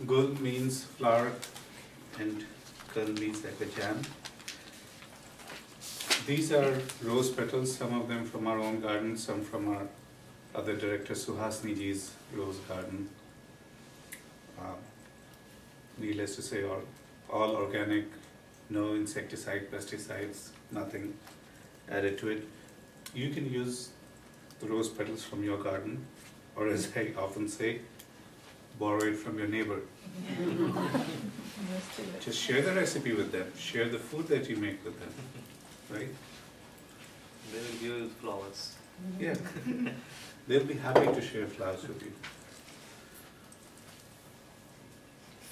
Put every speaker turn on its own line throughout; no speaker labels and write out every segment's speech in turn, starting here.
Gul means flower and Kand means like a jam. These are rose petals, some of them from our own garden, some from our other director Suhasini ji's rose garden. Needless to say, all organic, no insecticide, pesticides, nothing added to it. You can use the rose petals from your garden, or as I often say, borrow it from your neighbor. Just share the recipe with them, share the food that you make with them, right?
They will give you flowers.
Yeah, they'll be happy to share flowers with you.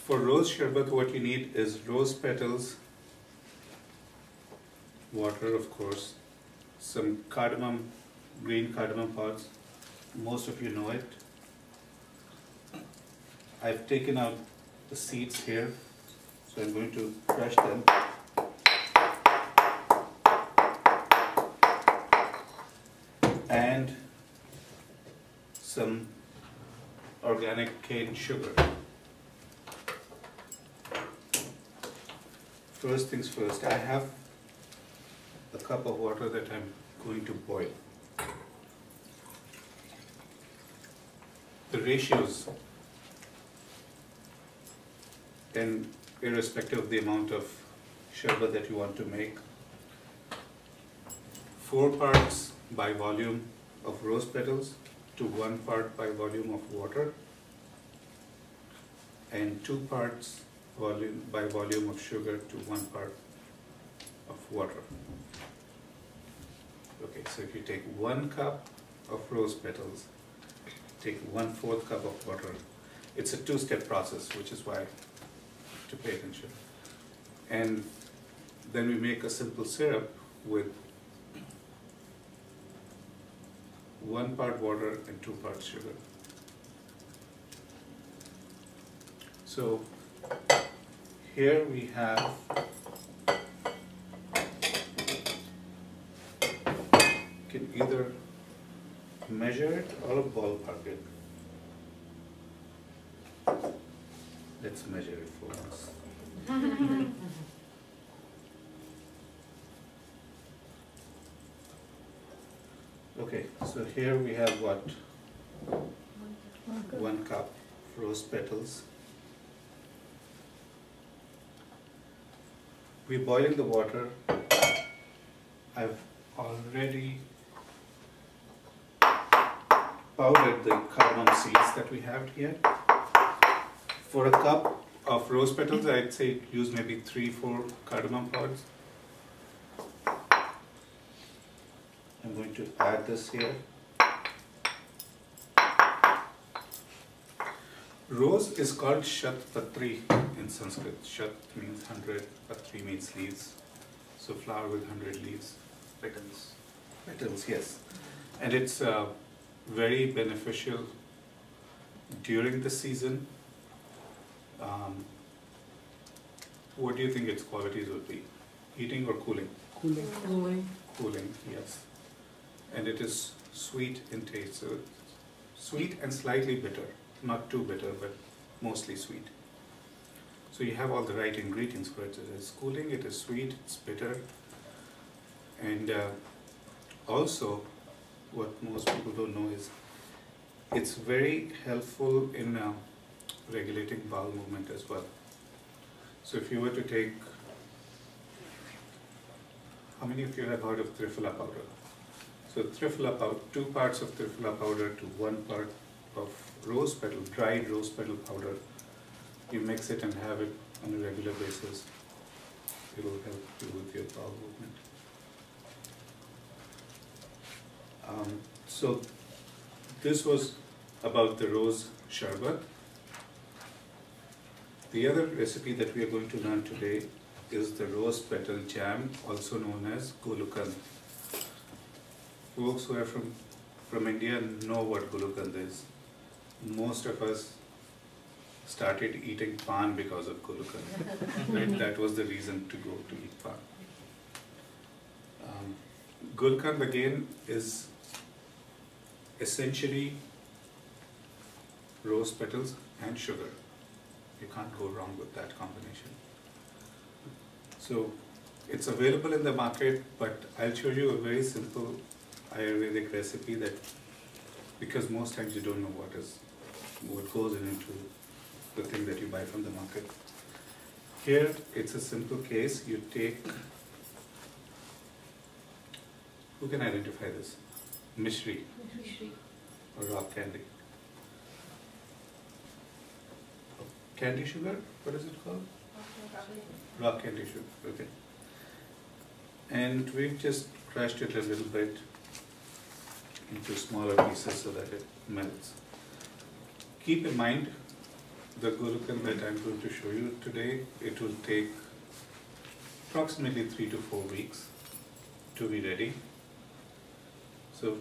For Rose Sherbat, what you need is rose petals, water of course, some cardamom, green cardamom pods. Most of you know it. I've taken out the seeds here, so I'm going to crush them. And some organic cane sugar. First things first, I have a cup of water that I'm going to boil. The ratios, and irrespective of the amount of sherbat that you want to make, 4 parts by volume of rose petals to 1 part by volume of water, and 2 parts by volume of sugar to 1 part of water. Okay, so if you take 1 cup of rose petals, take 1/4 cup of water. It's a 2-step process, which is why to pay attention. And then we make a simple syrup with 1 part water and 2 parts sugar. So here we have you can either measure it or ballpark it. Let's measure it for once. Okay, so here we have what? 1 cup rose petals. We're boiling the water. I've already powdered the cardamom seeds that we have here. For a cup of rose petals, I'd say use maybe 3-4 cardamom pods. I'm going to add this here. Rose is called Shat Patri in Sanskrit. Shat means 100, Patri means leaves. So flower with 100 leaves.
Petals.
Petals, yes. And it's very beneficial during the season. What do you think its qualities would be? Heating or cooling?
Cooling.
Cooling, yes. And it is sweet in taste. So sweet and slightly bitter. Not too bitter, but mostly sweet. So you have all the right ingredients for it. It is cooling, it is sweet, it's bitter. And also, what most people don't know is it's very helpful in regulating bowel movement as well. So if you were to take, how many of you have heard of Triphala powder? So Triphala powder, 2 parts of Triphala powder to 1 part of rose petal, dried rose petal powder. You mix it and have it on a regular basis. It will help you with your bowel movement. So this was about the rose sherbat. The other recipe that we are going to learn today is the rose petal jam, also known as Gulkand. Folks who are from India know what Gulkand is. most of us started eating pan because of Gulkand. Right? That was the reason to go to eat pan. Gulkand again is essentially rose petals and sugar. You can't go wrong with that combination. So it's available in the market, but I'll show you a very simple Ayurvedic recipe that, because most times you don't know what goes into the thing that you buy from the market. Here it's a simple case. You take, who can identify this? Mishri or rock candy. Candy sugar? What is it called? Rock candy sugar. Okay. And we've just crushed it a little bit into smaller pieces so that it melts. Keep in mind, the Gulkand that I'm going to show you today, it will take approximately 3 to 4 weeks to be ready. So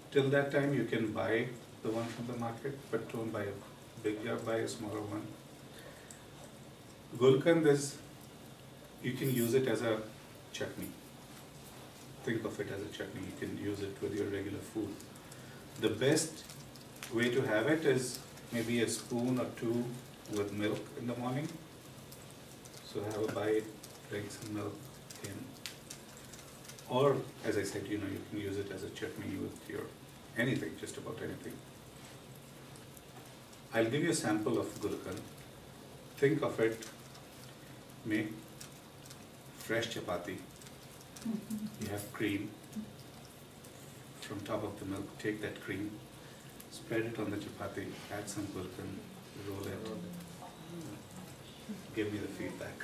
till that time you can buy the one from the market, but don't buy a big jar, buy a smaller one. Gulkand is, you can use it as a chutney. Think of it as a chutney. You can use it with your regular food. The best way to have it is maybe a spoon or two with milk in the morning. So have a bite, drink some milk in. Or, as I said, you can use it as a chutney with your anything, just about anything. I'll give you a sample of Gulkand. Think of it, make fresh chapati. You have cream. From top of the milk, take that cream, spread it on the chapati, add some Gulkand, roll it. Give me the feedback.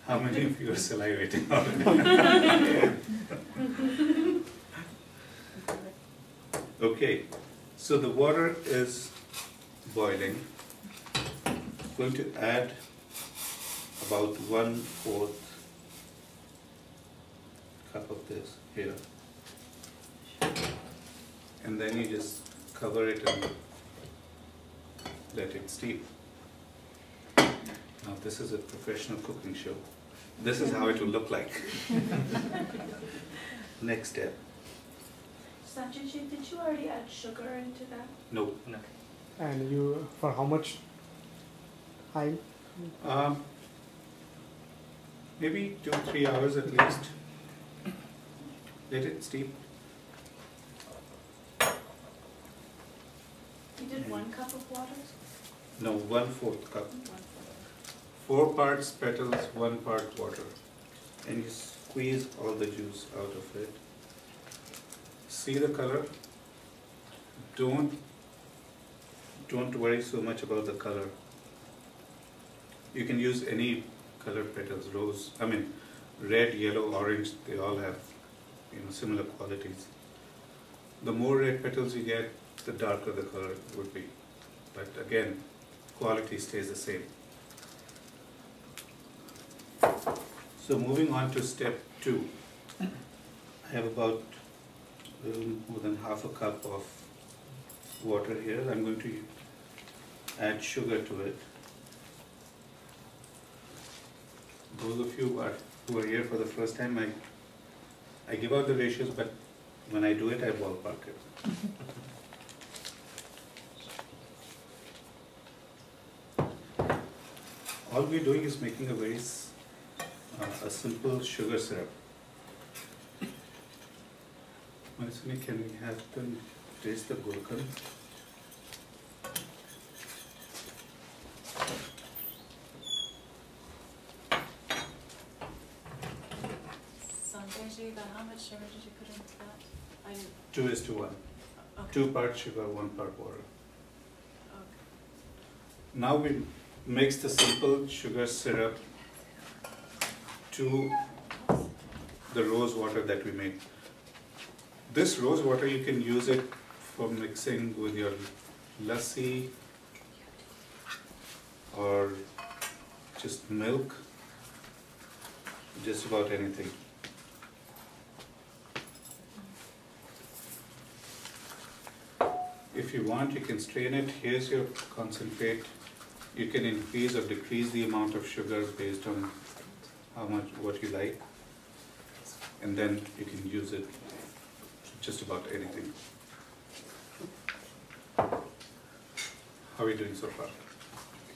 How many of you are salivating already? Okay, so the water is boiling. Going to add about 1/4 cup of this here. And then you just cover it and let it steep. Now this is a professional cooking show. This is how it will look like. Next step.
Sanjay, did you already add sugar into that?
No.
And you, for how much time?
Maybe 2-3 hours at least. Let it steep.
You did 1 cup of water?
No, 1/4 cup. 4 parts petals, 1 part water. And you squeeze all the juice out of it. See the color? Don't worry so much about the color. You can use any colored petals, red, yellow, orange, they all have similar qualities. The more red petals you get, the darker the color would be. But again, quality stays the same. So moving on to step 2. I have about a little more than half a cup of water here. I'm going to add sugar to it. Those of you who are here for the first time, I give out the ratios, but when I do it, I ballpark it. All we're doing is making a simple sugar syrup. Manisuni, can we have them taste the Gulkand?
Sanjay, how much sugar did you put into that?
2:1.
Okay.
2 parts sugar, 1 part water.
Okay.
Now we mix the simple sugar syrup to the rose water that we made. This rose water, you can use it for mixing with your lassi or just milk, just about anything. If you want, you can strain it. Here's your concentrate. You can increase or decrease the amount of sugar based on how much, what you like. And then you can use it just about anything. How are we doing so far?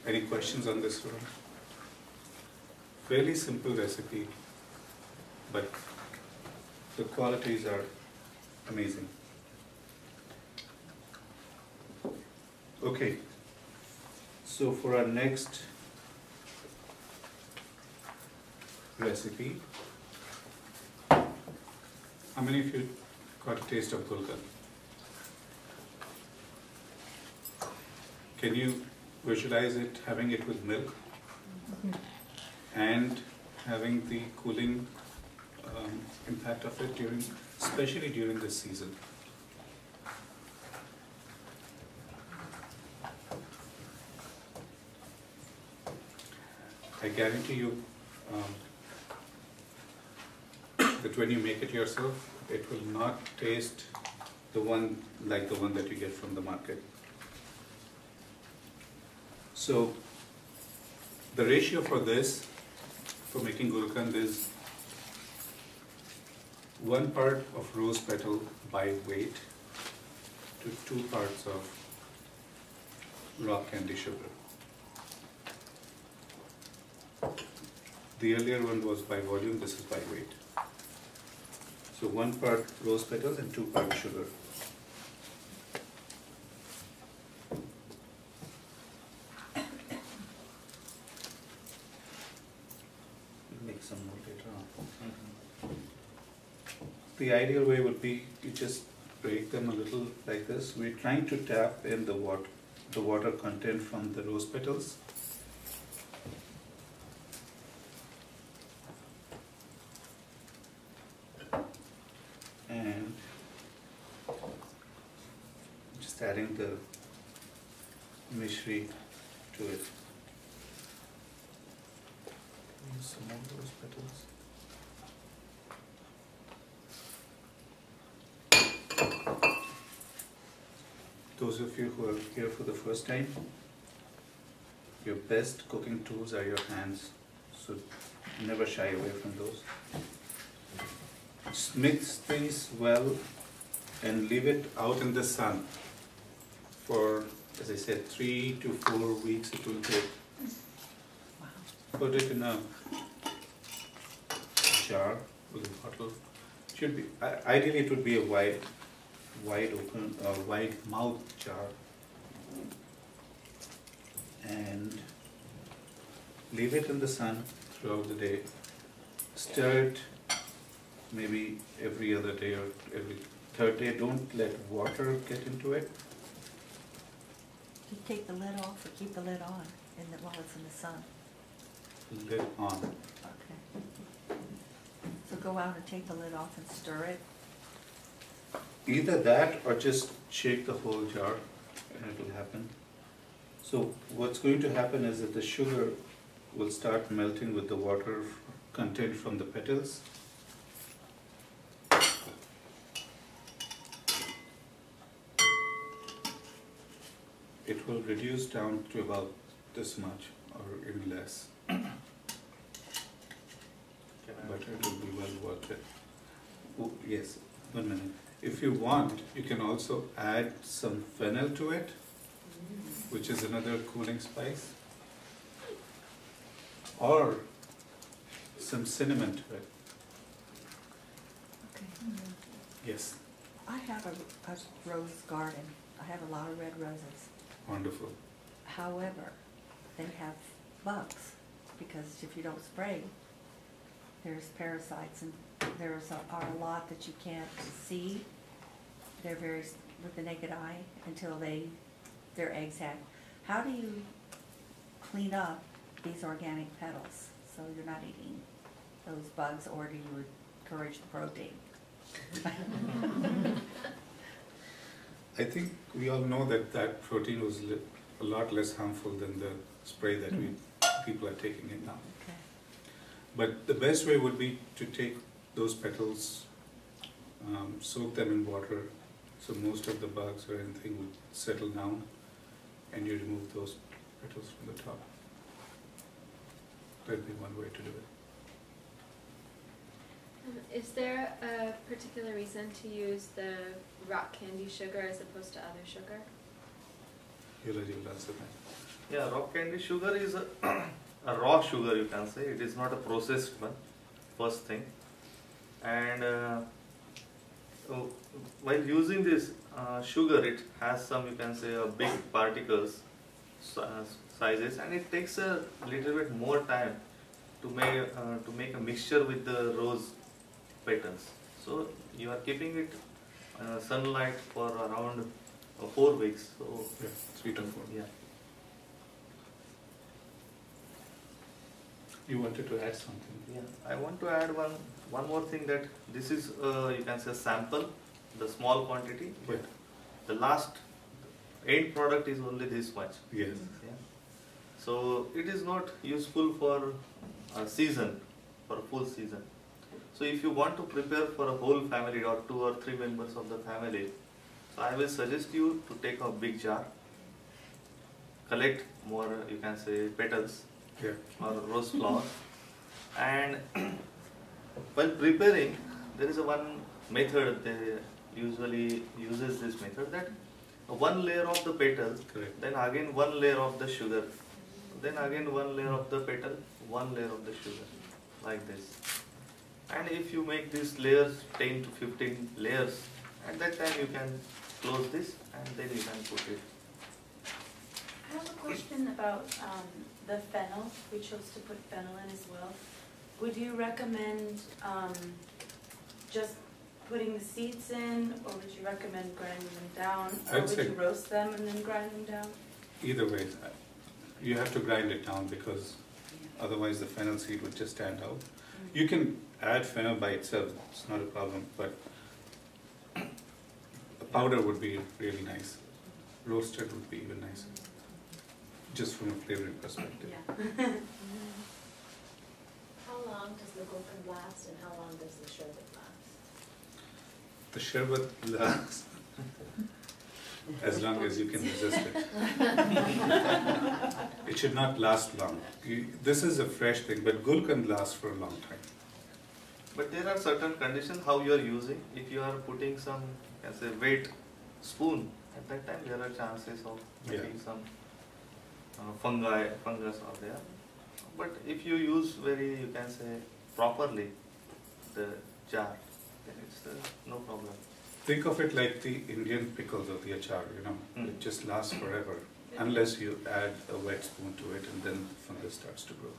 Any questions on this one? Fairly simple recipe, but the qualities are amazing. Okay, so for our next recipe, how many of you got a taste of Gulkand? Can you visualize it, having it with milk and having the cooling impact of it during, especially during this season? I guarantee you that when you make it yourself, it will not taste the one like the one that you get from the market. So the ratio for this, for making Gulkand, is 1 part of rose petal by weight to 2 parts of rock candy sugar. The earlier one was by volume, this is by weight. So 1 part rose petals and 2 parts sugar. Make some more later on. The ideal way would be you just break them a little like this. We're trying to tap in the water content from the rose petals. And just adding the mishri to it. Use some more rose petals. Those of you who are here for the first time, your best cooking tools are your hands, so never shy away from those. Just mix things well and leave it out in the sun for, as I said, 3 to 4 weeks it will take. Put it in a jar with a bottle. Should be ideally it would be a wide open, wide mouth jar, and leave it in the sun throughout the day. Stir it maybe every other day or every third day. Don't let water get into it.
You take the lid off or keep the lid on while it's in the sun?
Lid on.
Okay. So go out and take the lid off and stir it?
Either that or just shake the whole jar and it will happen. So what's going to happen is that the sugar will start melting with the water content from the petals. It will reduce down to about this much or even less. But it will be well worth it. Oh, yes, 1 minute. If you want, you can also add some fennel to it, which is another cooling spice, or some cinnamon to it.
Okay.
Yes,
I have a rose garden. I have a lot of red roses.
wonderful.
However, they have bugs because if you don't spray, there's parasites and are a lot that you can't see. They're very with the naked eye until their eggs hatch. How do you clean up these organic petals so you're not eating those bugs, or do you encourage the protein?
I think we all know that protein was a lot less harmful than the spray that people are taking in now.
Okay.
But the best way would be to take those petals, soak them in water So most of the bugs or anything would settle down, and you remove those petals from the top. That'd be one way to do it.
Is there a particular reason to use the rock candy sugar as opposed to other sugar?
You'll answer that.
Yeah, rock candy sugar is a raw sugar, you can say. It is not a processed one, first thing. And while using this sugar, it has some, you can say, big particles sizes, and it takes a little bit more time to make a mixture with the rose petals. So you are keeping it sunlight for around 4 weeks. So
Yeah, 3 to 4.
yeah.
You wanted to add something?
Yeah, I want to add one more thing, that this is you can say sample, the small quantity, but the last end product is only this much.
Yes.
Yeah. So it is not useful for a season, for a full season. So if you want to prepare for a whole family or 2 or 3 members of the family, so I will suggest you to take a big jar, collect more, you can say, petals
Yeah.
or rose flower, and while preparing, there is a one method they usually uses this method, that one layer of the petal,
Correct.
then again one layer of the sugar, then again one layer of the petal, one layer of the sugar, like this. And if you make these layers 10 to 15 layers, at that time you can close this and then you can put it.
I have a question about the fennel. We chose to put fennel in as well. Would you recommend just putting the seeds in, or would you recommend grinding them down? Or
I'd
would
say-
you roast them and then grind them down?
Either way, you have to grind it down, because otherwise the fennel seed would just stand out. You can add fennel by itself, it's not a problem, but the powder would be really nice. Roasted would be even nicer, just from a flavoring perspective.
Yeah.
How long does the Gulkand last, and how long does the Sherbat last?
The Sherbat lasts as long as you can resist it. It should not last long. This is a fresh thing, but Gulkand lasts for a long time.
But there are certain conditions how you are using. If you are putting some, you can say, weight spoon, at that time there are chances of making some fungus are there. But if you use very, you can say, properly the jar, then it's no problem.
Think of it like the Indian pickles or the achar, It just lasts forever, unless you add a wet spoon to it and then fungus starts to grow.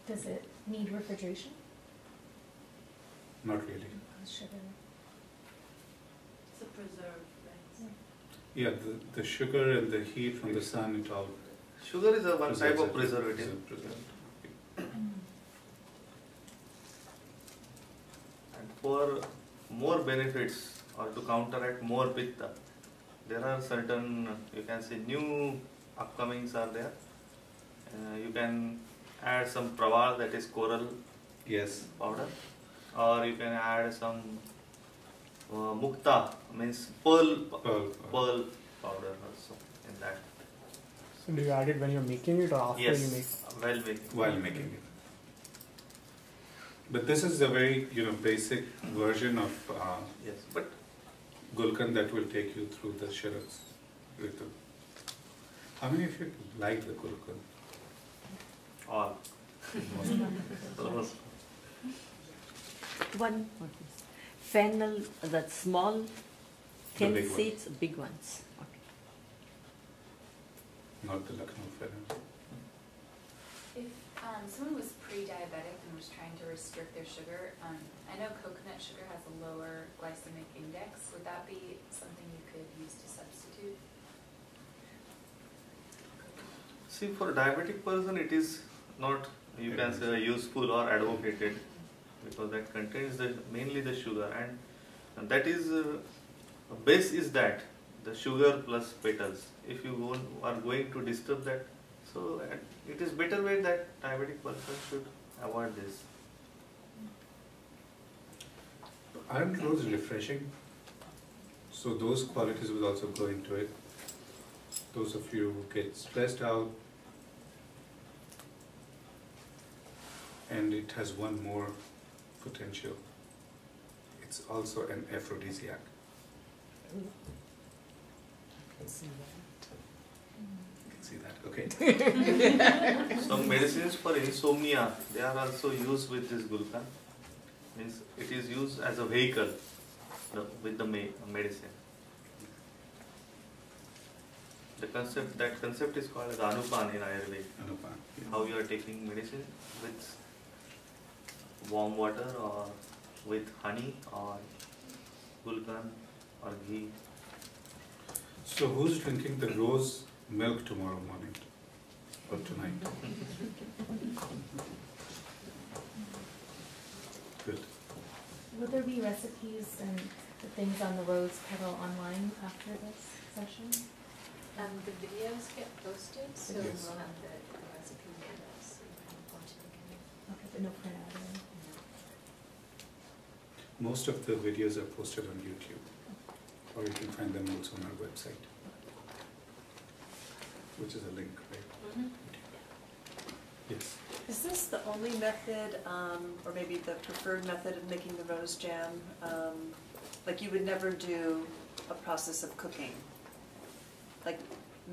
Does it need refrigeration?
Not really.
Sugar.
It's a preserve, right?
Yeah, the sugar and the heat from the sun, it all
Sugar is a one type of
preserves it.
preservative.
It's a preservative.
And for more benefits or to counteract more pitta, there are certain, you can say, new upcomings are there. You can add some prawal, that is coral
Yes.
powder, or you can add some mukta, means pearl powder also in that.
So do you add it when you're making it or after you make?
Yes, while making.
While making it. But this is a very, basic version of
Yes, but
Gulkand that will take you through the Sharats Ritu. How many of you like the Gulkand?
all. Almost.
One more piece. Fennel, that small thin
big one.
seeds, big ones. Okay.
Not the Lucknow fennel.
If someone was pre-diabetic and was trying to restrict their sugar, I know coconut sugar has a lower glycemic index. Would that be something you could use to substitute?
See, for a diabetic person, it is not, you can say, useful or advocated, because that contains mainly the sugar, and that is base is that the sugar plus petals. If you are going to disturb that, so it is better way that diabetic person should avoid this.
Aren't rose refreshing? So those qualities will also go into it. Those of you who get stressed out, and it has one more potential. It's also an aphrodisiac.
I can see
You can see that, okay.
Some medicines for insomnia, they are also used with this Gulkand. Means it is used as a vehicle with the medicine. That concept is called as Anupan in Ayurveda.
Anupan, yes.
How you are taking medicine with warm water or with honey or Gulkand or ghee.
So who's drinking the rose milk tomorrow morning or tonight? Good.
Will there be recipes and things on the Rose Petal online after this session?
The videos get posted, so
Yes.
we'll have the recipe videos, so you can watch it again.
Okay, but no printout or anything?
Most of the videos are posted on YouTube, or you can find them also on our website, which is a link, right? Yes.
Is this the only method, or maybe the preferred method of making the rose jam? Like you would never do a process of cooking? Like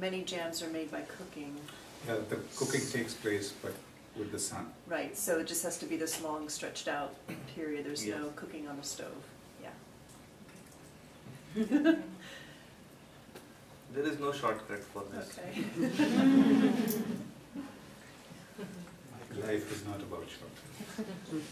many jams are made by cooking.
Yeah, the cooking takes place, but with the sun.
Right, so it just has to be this long stretched out period. There's no
Yes.
cooking on the stove. Yeah.
There is no shortcut for this.
Okay.
Life is not about shortcuts.